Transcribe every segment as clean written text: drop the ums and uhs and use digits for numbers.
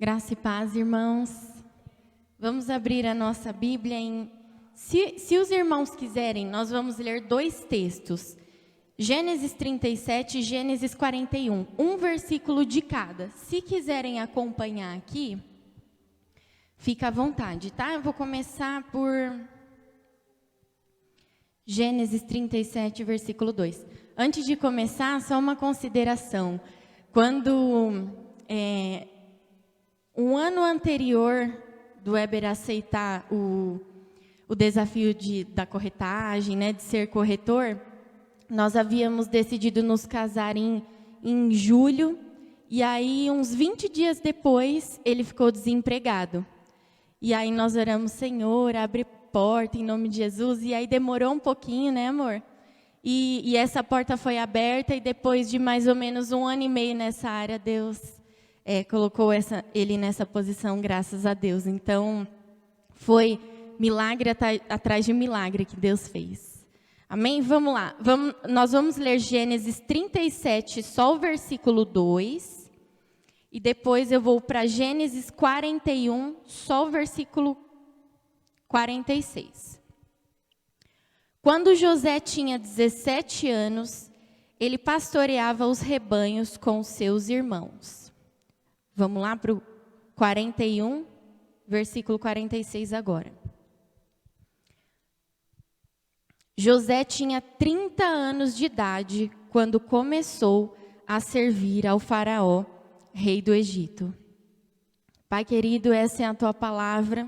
Graça e paz, irmãos. Vamos abrir a nossa Bíblia em... Se os irmãos quiserem, nós vamos ler dois textos. Gênesis 37 e Gênesis 41. Um versículo de cada. Se quiserem acompanhar aqui, fica à vontade, tá? Eu vou começar por Gênesis 37, versículo 2. Antes de começar, só uma consideração. Quando... um ano anterior do Weber aceitar o desafio da corretagem, né, de ser corretor, nós havíamos decidido nos casar em julho, e aí uns 20 dias depois ele ficou desempregado. E aí nós oramos, Senhor, abre porta em nome de Jesus, e aí demorou um pouquinho, né, amor? E essa porta foi aberta, e depois de mais ou menos 1 ano e meio nessa área, Deus... colocou ele nessa posição, graças a Deus. Então, foi milagre atrás de milagre que Deus fez. Amém? Vamos lá. Nós vamos ler Gênesis 37, só o versículo 2. E depois eu vou para Gênesis 41, só o versículo 46. Quando José tinha 17 anos, ele pastoreava os rebanhos com seus irmãos. Vamos lá para o 41, versículo 46 agora. José tinha 30 anos de idade quando começou a servir ao faraó, rei do Egito. Pai querido, essa é a tua palavra.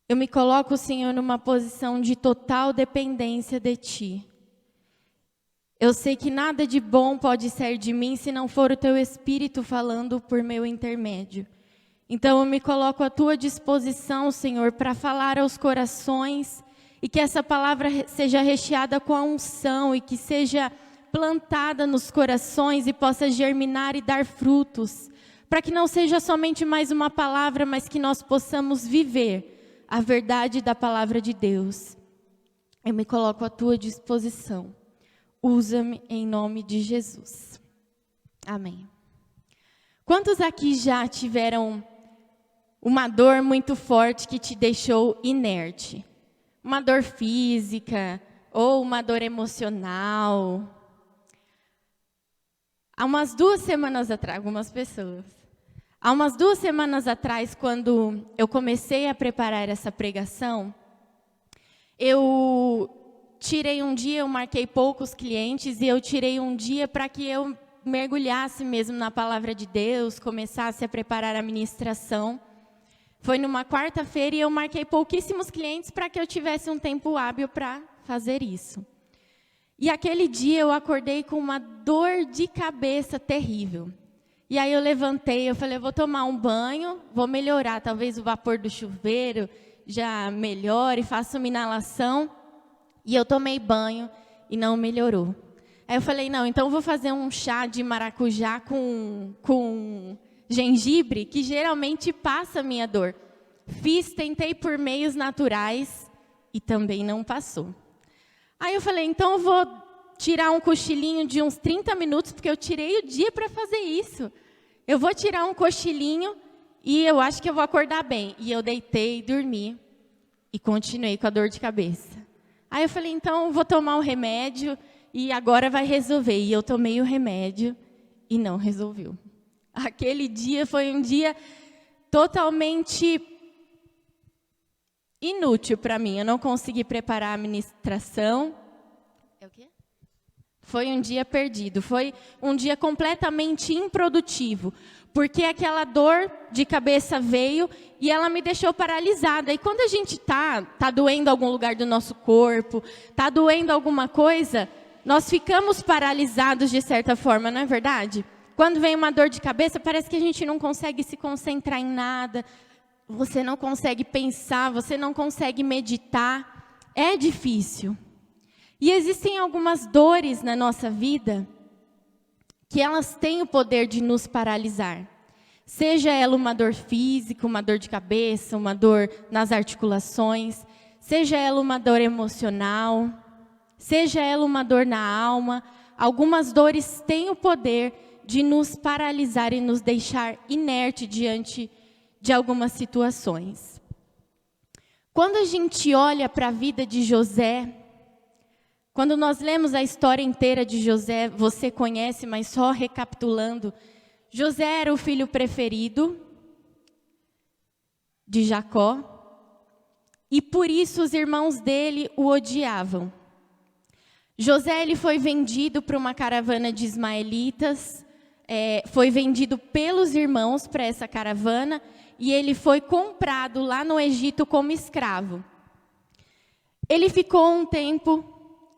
Eu me coloco, Senhor, numa posição de total dependência de ti. Eu sei que nada de bom pode ser de mim se não for o teu Espírito falando por meu intermédio. Então eu me coloco à tua disposição, Senhor, para falar aos corações e que essa palavra seja recheada com a unção e que seja plantada nos corações e possa germinar e dar frutos, para que não seja somente mais uma palavra, mas que nós possamos viver a verdade da palavra de Deus. Eu me coloco à tua disposição. Usa-me em nome de Jesus. Amém. Quantos aqui já tiveram uma dor muito forte que te deixou inerte? Uma dor física ou uma dor emocional? Há umas 2 semanas atrás, algumas pessoas. Há umas 2 semanas atrás, quando eu comecei a preparar essa pregação, eu marquei poucos clientes e eu tirei um dia para que eu mergulhasse mesmo na palavra de Deus, começasse a preparar a ministração. Foi numa quarta-feira e eu marquei pouquíssimos clientes para que eu tivesse um tempo hábil para fazer isso. E aquele dia eu acordei com uma dor de cabeça terrível. E aí eu levantei, eu falei, eu vou tomar um banho, vou melhorar, talvez o vapor do chuveiro já melhore, faça uma inalação. E eu tomei banho e não melhorou. Aí eu falei, não, então eu vou fazer um chá de maracujá com gengibre, que geralmente passa a minha dor. Tentei por meios naturais e também não passou. Aí eu falei, então eu vou tirar um cochilinho de uns 30 minutos, porque eu tirei o dia para fazer isso. Eu vou tirar um cochilinho e eu acho que eu vou acordar bem. E eu deitei, dormi e continuei com a dor de cabeça. Aí eu falei, então vou tomar o remédio e agora vai resolver. E eu tomei o remédio e não resolveu. Aquele dia foi um dia totalmente inútil para mim. Eu não consegui preparar a ministração. É o quê? Foi um dia perdido. Foi um dia completamente improdutivo. Porque aquela dor de cabeça veio e ela me deixou paralisada. E quando a gente tá doendo algum lugar do nosso corpo, tá doendo alguma coisa, nós ficamos paralisados de certa forma, não é verdade? Quando vem uma dor de cabeça, parece que a gente não consegue se concentrar em nada, você não consegue pensar, você não consegue meditar, é difícil. E existem algumas dores na nossa vida que elas têm o poder de nos paralisar. Seja ela uma dor física, uma dor de cabeça, uma dor nas articulações, seja ela uma dor emocional, seja ela uma dor na alma, algumas dores têm o poder de nos paralisar e nos deixar inerte diante de algumas situações. Quando a gente olha para a vida de José, quando nós lemos a história inteira de José, você conhece, mas só recapitulando, José era o filho preferido de Jacó, e por isso os irmãos dele o odiavam. José ele foi vendido para uma caravana de ismaelitas, foi vendido pelos irmãos para essa caravana, e ele foi comprado lá no Egito como escravo. Ele ficou um tempo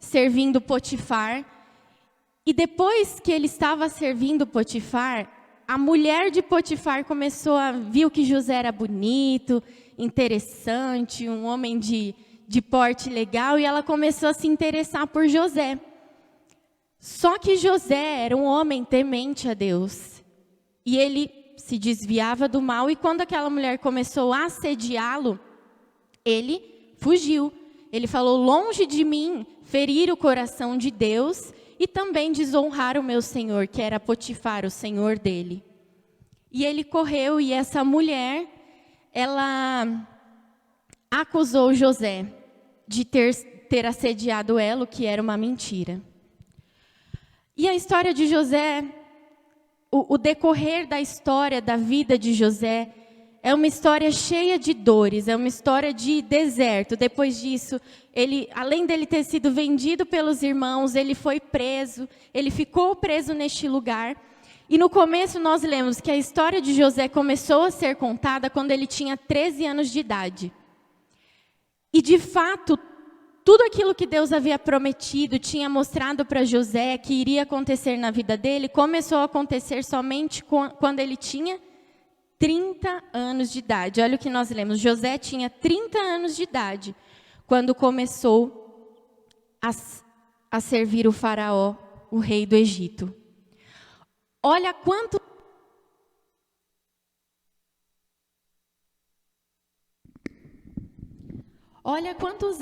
servindo Potifar, e depois que ele estava servindo Potifar, a mulher de Potifar viu que José era bonito, interessante, um homem de porte legal, e ela começou a se interessar por José. Só que José era um homem temente a Deus, e ele se desviava do mal, e quando aquela mulher começou a assediá-lo, ele fugiu. Ele falou: longe de mim ferir o coração de Deus e também desonrar o meu senhor, que era Potifar, o senhor dele. E ele correu, e essa mulher, ela acusou José de ter assediado ela, o que era uma mentira. E a história de José, o decorrer da história da vida de José, é uma história cheia de dores, é uma história de deserto. Depois disso, além dele ter sido vendido pelos irmãos, ele foi preso, ele ficou preso neste lugar. E no começo nós lemos que a história de José começou a ser contada quando ele tinha 13 anos de idade. E de fato, tudo aquilo que Deus havia prometido, tinha mostrado para José que iria acontecer na vida dele, começou a acontecer somente quando ele tinha 30 anos de idade. Olha o que nós lemos. José tinha 30 anos de idade quando começou a servir o faraó, o rei do Egito. Olha quantos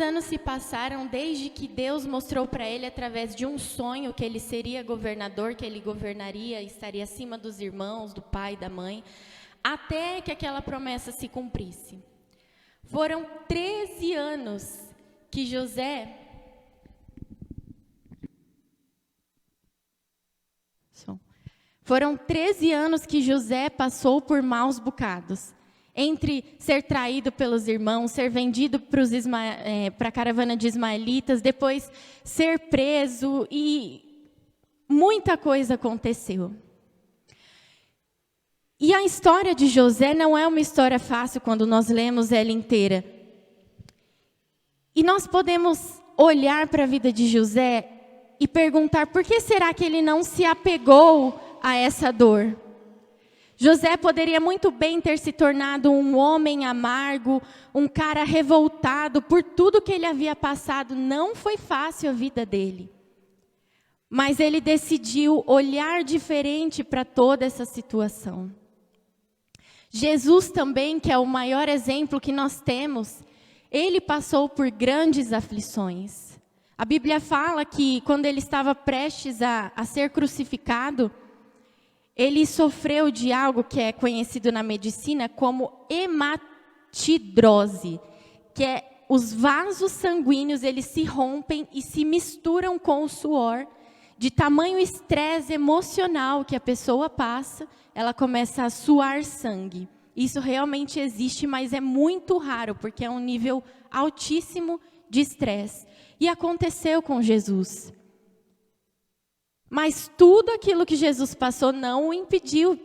anos se passaram desde que Deus mostrou para ele, através de um sonho, que ele seria governador, que ele governaria, estaria acima dos irmãos, do pai, da mãe, até que aquela promessa se cumprisse. Foram 13 anos que José... Foram 13 anos que José passou por maus bocados. Entre ser traído pelos irmãos, ser vendido para a caravana de ismaelitas, depois ser preso, e muita coisa aconteceu. E a história de José não é uma história fácil quando nós lemos ela inteira. E nós podemos olhar para a vida de José e perguntar: por que será que ele não se apegou a essa dor? José poderia muito bem ter se tornado um homem amargo, um cara revoltado por tudo que ele havia passado. Não foi fácil a vida dele. Mas ele decidiu olhar diferente para toda essa situação. Jesus também, que é o maior exemplo que nós temos, ele passou por grandes aflições. A Bíblia fala que quando ele estava prestes a ser crucificado, ele sofreu de algo que é conhecido na medicina como hematidrose, que é os vasos sanguíneos, eles se rompem e se misturam com o suor, de tamanho estresse emocional que a pessoa passa, ela começa a suar sangue. Isso realmente existe, mas é muito raro, porque é um nível altíssimo de estresse. E aconteceu com Jesus. Mas tudo aquilo que Jesus passou não o impediu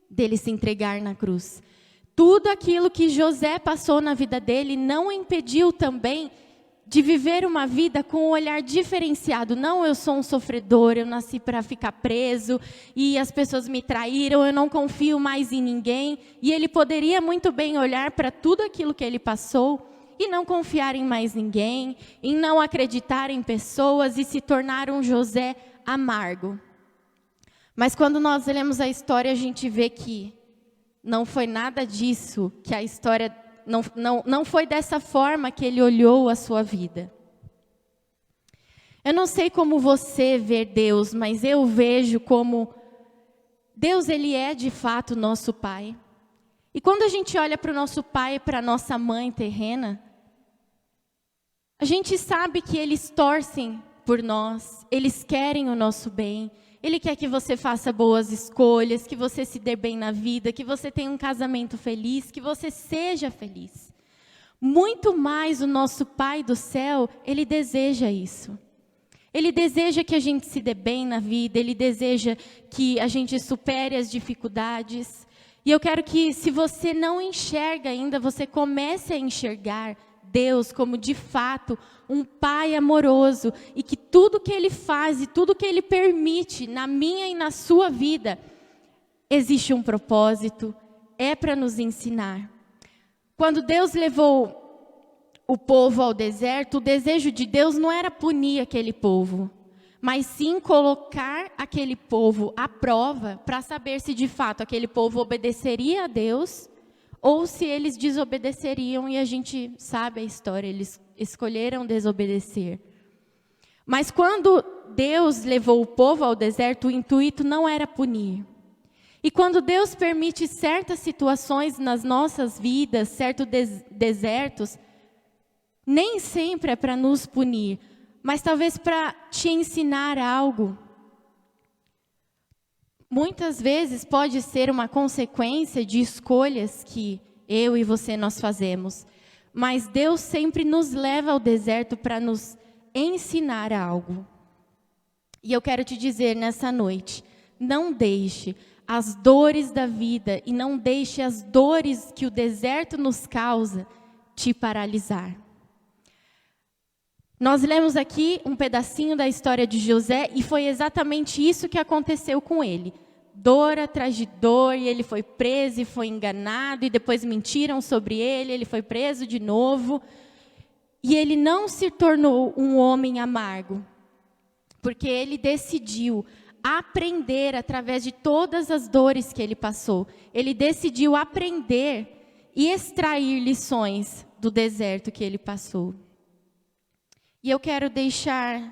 dele se entregar na cruz. Tudo aquilo que José passou na vida dele não o impediu também de viver uma vida com um olhar diferenciado. Não, eu sou um sofredor, eu nasci para ficar preso e as pessoas me traíram, eu não confio mais em ninguém. E ele poderia muito bem olhar para tudo aquilo que ele passou e não confiar em mais ninguém, em não acreditar em pessoas e se tornar um José amargo. Mas quando nós lemos a história, a gente vê que não foi nada disso, que a história não foi dessa forma que ele olhou a sua vida. Eu não sei como você vê Deus, mas eu vejo como Deus, Ele é de fato nosso Pai. E quando a gente olha para o nosso pai e para a nossa mãe terrena, a gente sabe que eles torcem por nós, eles querem o nosso bem. Ele quer que você faça boas escolhas, que você se dê bem na vida, que você tenha um casamento feliz, que você seja feliz. Muito mais o nosso Pai do céu, Ele deseja isso. Ele deseja que a gente se dê bem na vida, Ele deseja que a gente supere as dificuldades. E eu quero que, se você não enxerga ainda, você comece a enxergar Deus como, de fato, um Pai amoroso. E que tudo que Ele faz e tudo que Ele permite na minha e na sua vida, existe um propósito, é para nos ensinar. Quando Deus levou o povo ao deserto, o desejo de Deus não era punir aquele povo, mas sim colocar aquele povo à prova para saber se de fato aquele povo obedeceria a Deus ou se eles desobedeceriam, e a gente sabe a história, eles escolheram desobedecer. Mas quando Deus levou o povo ao deserto, o intuito não era punir. E quando Deus permite certas situações nas nossas vidas, certos desertos, nem sempre é para nos punir, mas talvez para te ensinar algo. Muitas vezes pode ser uma consequência de escolhas que eu e você nós fazemos. Mas Deus sempre nos leva ao deserto para nos ensinar algo. E eu quero te dizer nessa noite, não deixe as dores da vida e não deixe as dores que o deserto nos causa te paralisar. Nós lemos aqui um pedacinho da história de José e foi exatamente isso que aconteceu com ele. Dor atrás de dor, e ele foi preso e foi enganado, e depois mentiram sobre ele, ele foi preso de novo. E ele não se tornou um homem amargo, porque ele decidiu aprender através de todas as dores que ele passou. Ele decidiu aprender e extrair lições do deserto que ele passou. E eu quero deixar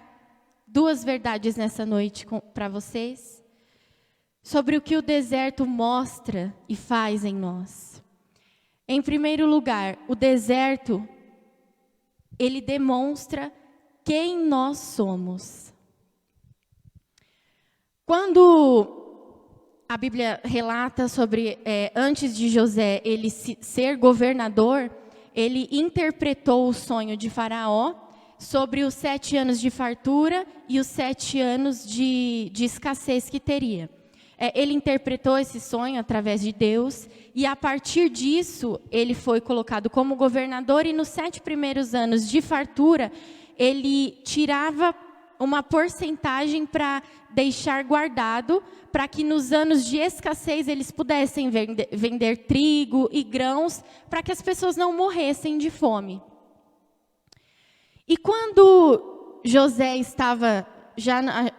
duas verdades nessa noite para vocês, sobre o que o deserto mostra e faz em nós. Em primeiro lugar, o deserto, ele demonstra quem nós somos. Quando a Bíblia relata sobre, antes de José ele ser governador, ele interpretou o sonho de Faraó sobre os 7 anos de fartura e os 7 anos de escassez que teria. Ele interpretou esse sonho através de Deus, e a partir disso, ele foi colocado como governador, e nos 7 primeiros anos de fartura, ele tirava uma porcentagem para deixar guardado, para que nos anos de escassez eles pudessem vender trigo e grãos, para que as pessoas não morressem de fome. E quando José estava,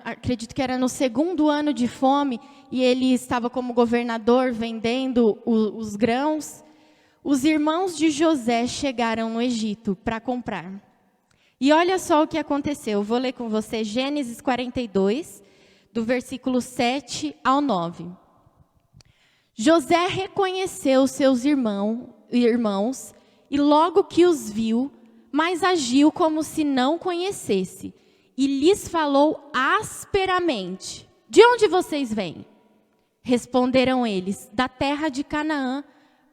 acredito que era no 2º ano de fome, e ele estava como governador vendendo os grãos, os irmãos de José chegaram no Egito para comprar. E olha só o que aconteceu. Eu vou ler com você Gênesis 42, do versículo 7 ao 9. José reconheceu seus irmãos e logo que os viu, mas agiu como se não conhecesse, e lhes falou asperamente: de onde vocês vêm? Responderam eles: da terra de Canaã,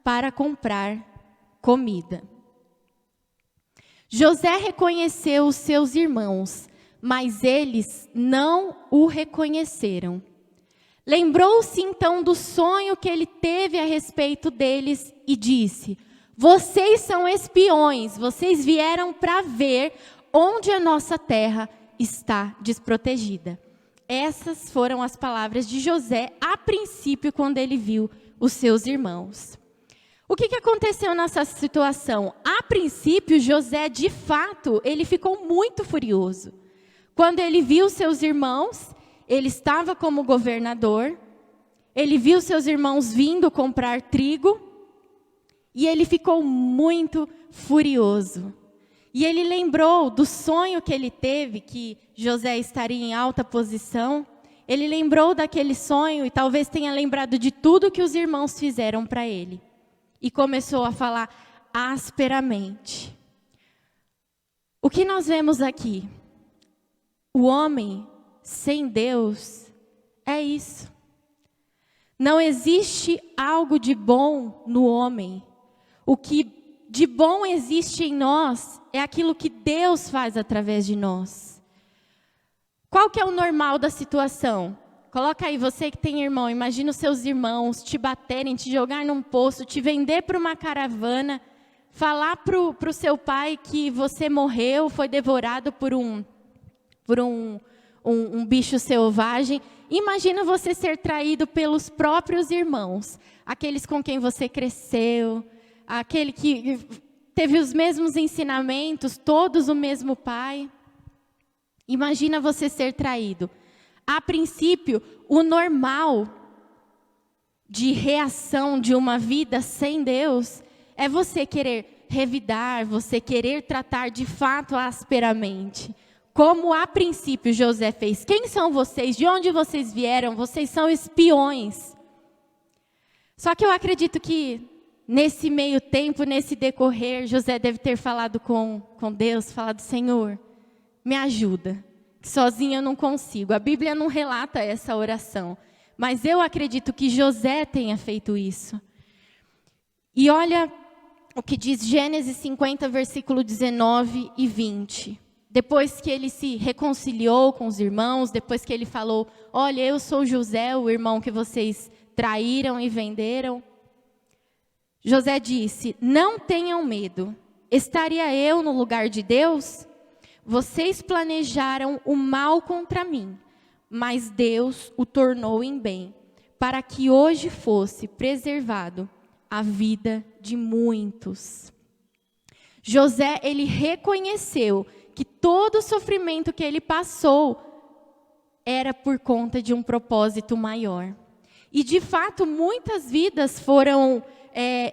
para comprar comida. José reconheceu os seus irmãos, mas eles não o reconheceram. Lembrou-se então do sonho que ele teve a respeito deles e disse: vocês são espiões, vocês vieram para ver onde a nossa terra está desprotegida. Essas foram as palavras de José a princípio, quando ele viu os seus irmãos. O que aconteceu nessa situação? A princípio, José, de fato, ele ficou muito furioso. Quando ele viu seus irmãos, ele estava como governador, ele viu seus irmãos vindo comprar trigo, e ele ficou muito furioso. E ele lembrou do sonho que ele teve, que José estaria em alta posição. Ele lembrou daquele sonho e talvez tenha lembrado de tudo que os irmãos fizeram para ele. E começou a falar asperamente. O que nós vemos aqui? O homem sem Deus é isso. Não existe algo de bom no homem. O que de bom existe em nós é aquilo que Deus faz através de nós. Qual que é o normal da situação? Coloca aí, você que tem irmão, imagina os seus irmãos te baterem, te jogar num poço, te vender para uma caravana, falar para o seu pai que você morreu, foi devorado por um bicho selvagem. Imagina você ser traído pelos próprios irmãos, aqueles com quem você cresceu, aquele que teve os mesmos ensinamentos, todos o mesmo pai. Imagina você ser traído. A princípio, o normal de reação de uma vida sem Deus é você querer revidar, você querer tratar de fato asperamente. Como a princípio José fez. Quem são vocês? De onde vocês vieram? Vocês são espiões. Só que eu acredito que nesse meio tempo, nesse decorrer, José deve ter falado com Deus, falado, Senhor, me ajuda, que sozinho eu não consigo. A Bíblia não relata essa oração, mas eu acredito que José tenha feito isso. E olha o que diz Gênesis 50, versículo 19 e 20. Depois que ele se reconciliou com os irmãos, depois que ele falou, olha, eu sou José, o irmão que vocês traíram e venderam. José disse, não tenham medo, estaria eu no lugar de Deus? Vocês planejaram o mal contra mim, mas Deus o tornou em bem, para que hoje fosse preservado a vida de muitos. José, ele reconheceu que todo o sofrimento que ele passou era por conta de um propósito maior. E de fato, muitas vidas foram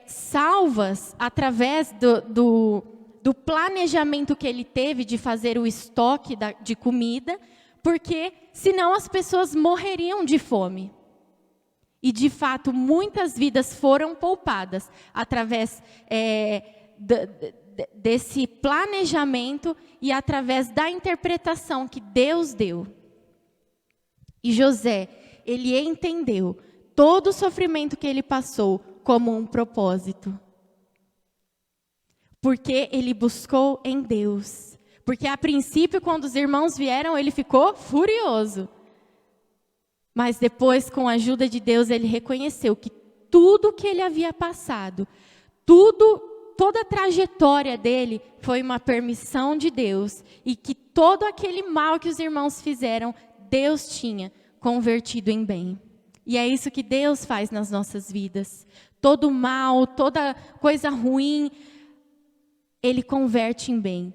salvas através do planejamento que ele teve de fazer o estoque de comida, porque senão as pessoas morreriam de fome. E de fato, muitas vidas foram poupadas através desse planejamento e através da interpretação que Deus deu. E José, ele entendeu todo o sofrimento que ele passou como um propósito. Porque ele buscou em Deus. Porque a princípio, quando os irmãos vieram, ele ficou furioso. Mas depois, com a ajuda de Deus, ele reconheceu que tudo que ele havia passado, toda a trajetória dele foi uma permissão de Deus. E que todo aquele mal que os irmãos fizeram, Deus tinha convertido em bem. E é isso que Deus faz nas nossas vidas. Todo mal, toda coisa ruim, Ele converte em bem.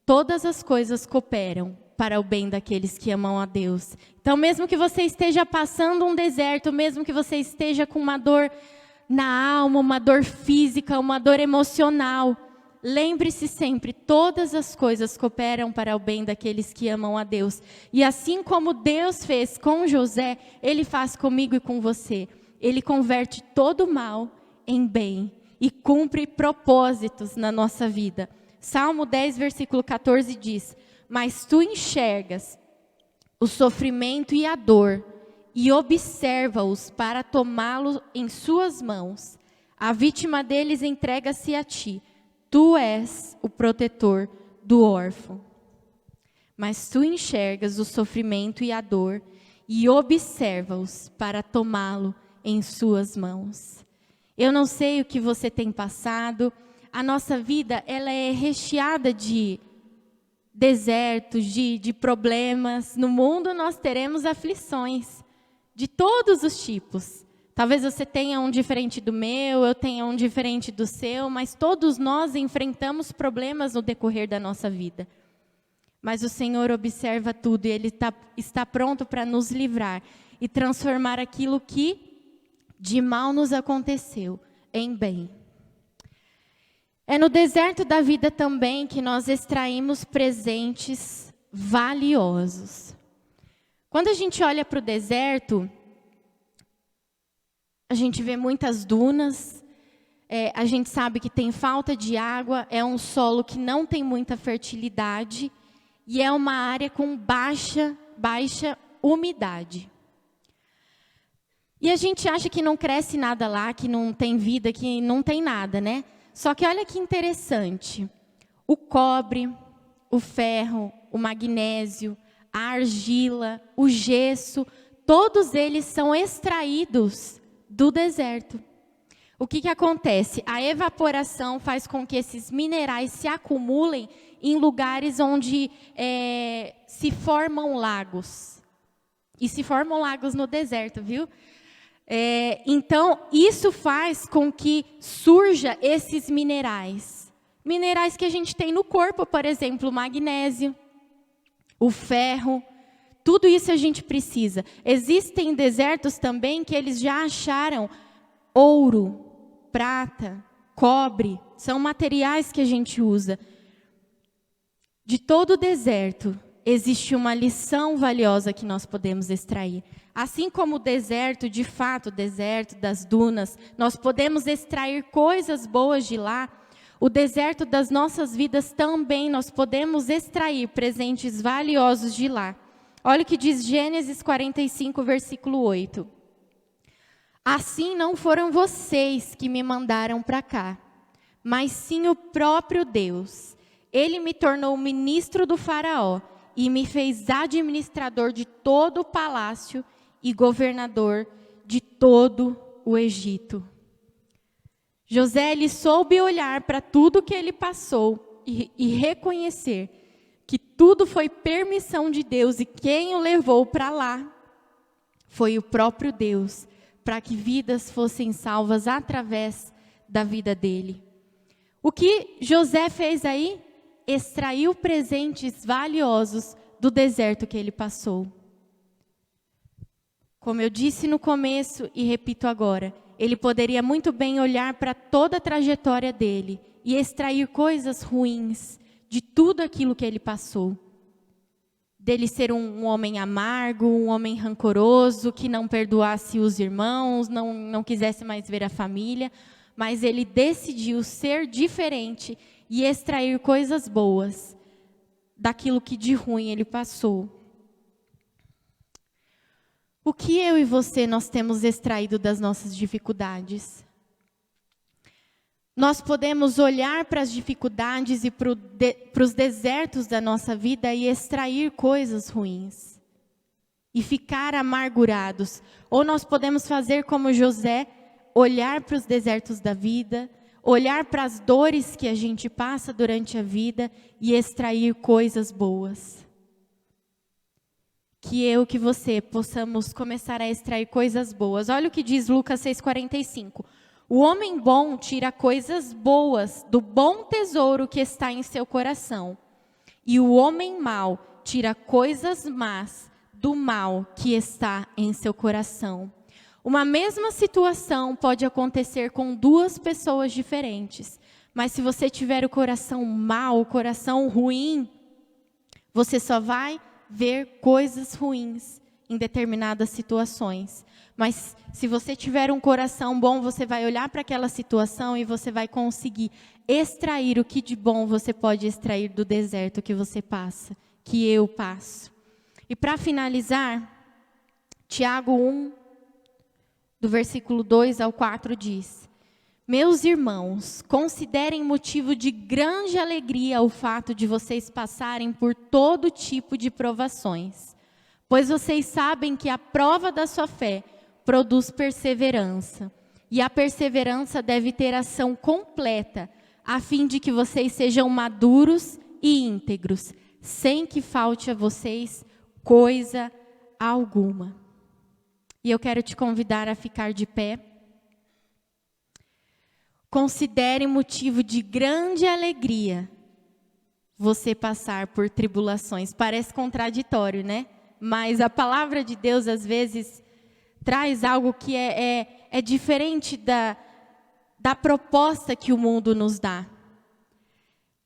Todas as coisas cooperam para o bem daqueles que amam a Deus. Então, mesmo que você esteja passando um deserto, mesmo que você esteja com uma dor na alma, uma dor física, uma dor emocional, lembre-se sempre, todas as coisas cooperam para o bem daqueles que amam a Deus. E assim como Deus fez com José, Ele faz comigo e com você. Ele converte todo o mal em bem e cumpre propósitos na nossa vida. Salmo 10, versículo 14 diz, mas tu enxergas o sofrimento e a dor e observa-os para tomá-los em suas mãos. A vítima deles entrega-se a ti. Tu és o protetor do órfão. Mas tu enxergas o sofrimento e a dor e observa-os para tomá-lo em suas mãos. Eu não sei o que você tem passado. A nossa vida, ela é recheada de desertos, de problemas. No mundo nós teremos aflições de todos os tipos. Talvez você tenha um diferente do meu, eu tenha um diferente do seu, mas todos nós enfrentamos problemas no decorrer da nossa vida. Mas o Senhor observa tudo e Ele está pronto para nos livrar e transformar aquilo que de mal nos aconteceu em bem. É no deserto da vida também que nós extraímos presentes valiosos. Quando a gente olha para o deserto, a gente vê muitas dunas, a gente sabe que tem falta de água, é um solo que não tem muita fertilidade e é uma área com baixa umidade. E a gente acha que não cresce nada lá, que não tem vida, que não tem nada, né? Só que olha que interessante, o cobre, o ferro, o magnésio, a argila, o gesso, todos eles são extraídos do deserto. O que acontece? A evaporação faz com que esses minerais se acumulem em lugares onde se formam lagos. E se formam lagos no deserto, viu? Então, isso faz com que surja esses minerais. Minerais que a gente tem no corpo, por exemplo, o magnésio, o ferro, tudo isso a gente precisa. Existem desertos também que eles já acharam ouro, prata, cobre, são materiais que a gente usa. De todo o deserto, existe uma lição valiosa que nós podemos extrair. Assim como o deserto, de fato, o deserto das dunas, nós podemos extrair coisas boas de lá. O deserto das nossas vidas também nós podemos extrair presentes valiosos de lá. Olha o que diz Gênesis 45, versículo 8. Assim não foram vocês que me mandaram para cá, mas sim o próprio Deus. Ele me tornou ministro do faraó e me fez administrador de todo o palácio e governador de todo o Egito. José, ele soube olhar para tudo que ele passou e reconhecer que tudo foi permissão de Deus e quem o levou para lá foi o próprio Deus, para que vidas fossem salvas através da vida dele. O que José fez aí? Extraiu presentes valiosos do deserto que ele passou. Como eu disse no começo e repito agora, ele poderia muito bem olhar para toda a trajetória dele e extrair coisas ruins de tudo aquilo que ele passou. Dele ser um homem amargo, um homem rancoroso, que não perdoasse os irmãos, não quisesse mais ver a família, mas ele decidiu ser diferente e extrair coisas boas daquilo que de ruim ele passou. O que eu e você nós temos extraído das nossas dificuldades? Nós podemos olhar para as dificuldades e para os desertos da nossa vida e extrair coisas ruins. E ficar amargurados. Ou nós podemos fazer como José, olhar para os desertos da vida, olhar para as dores que a gente passa durante a vida e extrair coisas boas. Que eu, que você, possamos começar a extrair coisas boas. Olha o que diz Lucas 6,45. O homem bom tira coisas boas do bom tesouro que está em seu coração. E o homem mau tira coisas más do mal que está em seu coração. Uma mesma situação pode acontecer com duas pessoas diferentes. Mas se você tiver o coração mau, o coração ruim, você só vai ver coisas ruins em determinadas situações. Mas se você tiver um coração bom, você vai olhar para aquela situação e você vai conseguir extrair o que de bom você pode extrair do deserto que você passa, que eu passo. E para finalizar, Tiago 1, do versículo 2 ao 4 diz: Meus irmãos, considerem motivo de grande alegria o fato de vocês passarem por todo tipo de provações, pois vocês sabem que a prova da sua fé produz perseverança, e a perseverança deve ter ação completa, a fim de que vocês sejam maduros e íntegros, sem que falte a vocês coisa alguma. E eu quero te convidar a ficar de pé. Considere motivo de grande alegria você passar por tribulações. Parece contraditório, né? Mas a palavra de Deus, às vezes, traz algo que é diferente da proposta que o mundo nos dá.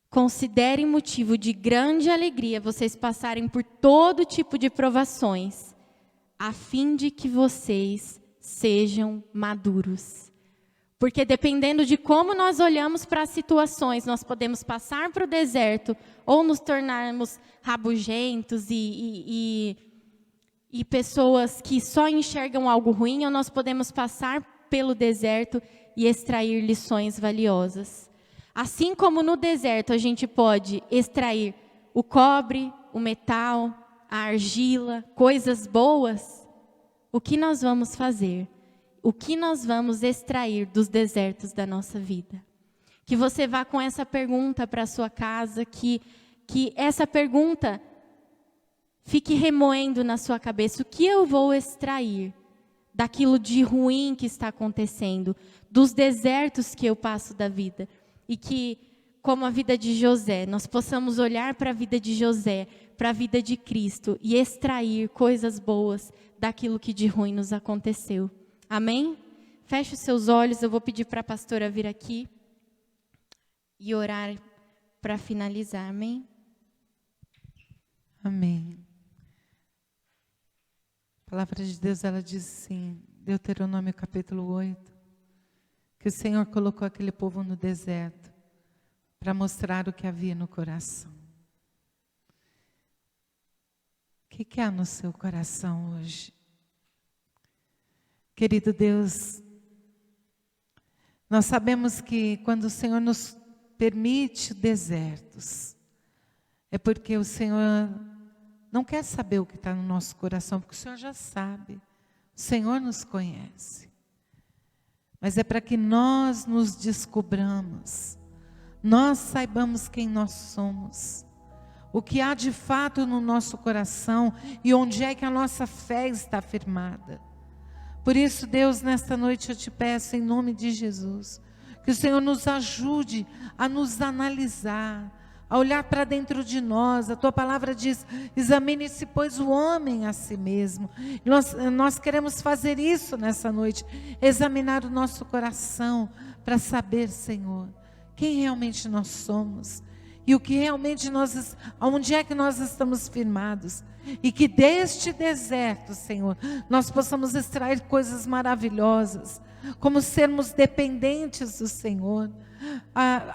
Considere motivo de grande alegria vocês passarem por todo tipo de provações. a fim de que vocês sejam maduros. Porque dependendo de como nós olhamos para as situações, nós podemos passar para o deserto ou nos tornarmos rabugentos e pessoas que só enxergam algo ruim, ou nós podemos passar pelo deserto e extrair lições valiosas. Assim como no deserto a gente pode extrair o cobre, o metal, a argila, coisas boas, o que nós vamos fazer? O que nós vamos extrair dos desertos da nossa vida? Que você vá com essa pergunta para a sua casa, que essa pergunta fique remoendo na sua cabeça. O que eu vou extrair daquilo de ruim que está acontecendo, dos desertos que eu passo da vida? E que, como a vida de José, nós possamos olhar para a vida de José, para a vida de Cristo e extrair coisas boas daquilo que de ruim nos aconteceu. Amém? Feche os seus olhos, eu vou pedir para a pastora vir aqui e orar para finalizar, amém? Amém. A palavra de Deus, ela diz assim, Deuteronômio capítulo 8, que o Senhor colocou aquele povo no deserto para mostrar o que havia no coração. O que há no seu coração hoje? Querido Deus, nós sabemos que quando o Senhor nos permite desertos, é porque o Senhor não quer saber o que está no nosso coração, porque o Senhor já sabe, o Senhor nos conhece. Mas é para que nós nos descobramos, nós saibamos quem nós somos, o que há de fato no nosso coração e onde é que a nossa fé está firmada. Por isso, Deus, nesta noite eu te peço em nome de Jesus, que o Senhor nos ajude a nos analisar, a olhar para dentro de nós. A tua palavra diz, examine-se pois o homem a si mesmo. Nós queremos fazer isso nessa noite, examinar o nosso coração para saber, Senhor, quem realmente nós somos e o que realmente onde é que nós estamos firmados. E que deste deserto, Senhor, nós possamos extrair coisas maravilhosas, como sermos dependentes do Senhor,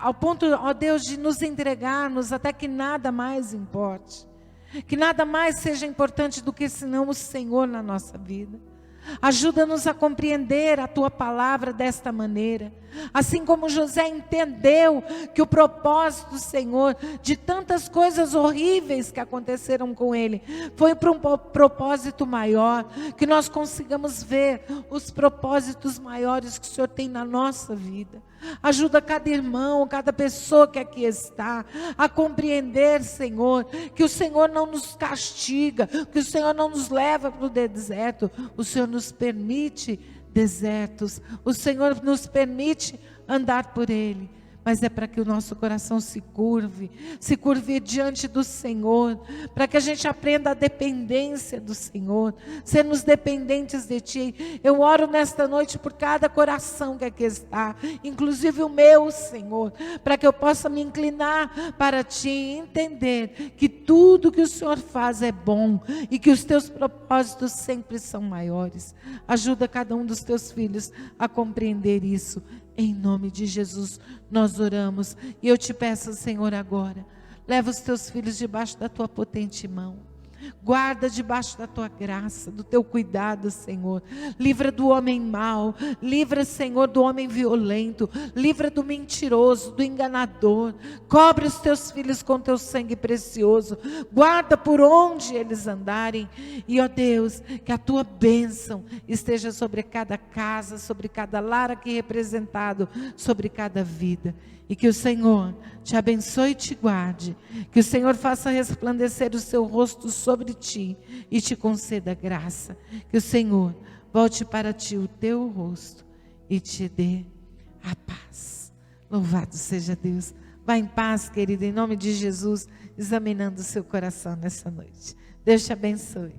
ao ponto, ó Deus, de nos entregarmos até que nada mais importe, que nada mais seja importante do que senão o Senhor na nossa vida. Ajuda-nos a compreender a Tua palavra desta maneira, assim como José entendeu que o propósito do Senhor, de tantas coisas horríveis que aconteceram com ele, foi para um propósito maior, que nós consigamos ver os propósitos maiores que o Senhor tem na nossa vida. Ajuda cada irmão, cada pessoa que aqui está, a compreender, Senhor, que o Senhor não nos castiga, que o Senhor não nos leva para o deserto, o Senhor nos permite desertos, o Senhor nos permite andar por ele, mas é para que o nosso coração se curve diante do Senhor, para que a gente aprenda a dependência do Senhor, sermos dependentes de Ti. Eu oro nesta noite por cada coração que aqui está, inclusive o meu, Senhor, para que eu possa me inclinar para Ti e entender que tudo que o Senhor faz é bom e que os Teus propósitos sempre são maiores. Ajuda cada um dos Teus filhos a compreender isso. Em nome de Jesus nós oramos. E eu te peço, Senhor, agora, leva os teus filhos debaixo da tua potente mão. Guarda debaixo da tua graça, do teu cuidado, Senhor. Livra do homem mau, livra, Senhor, do homem violento, livra do mentiroso, do enganador. Cobre os teus filhos com teu sangue precioso. Guarda por onde eles andarem. E, ó Deus, que a tua bênção esteja sobre cada casa, sobre cada lar aqui representado, sobre cada vida. E que o Senhor te abençoe e te guarde. Que o Senhor faça resplandecer o seu rosto sobre ti e te conceda graça. Que o Senhor volte para ti o teu rosto e te dê a paz. Louvado seja Deus. Vá em paz, querida, em nome de Jesus, examinando o seu coração nessa noite. Deus te abençoe.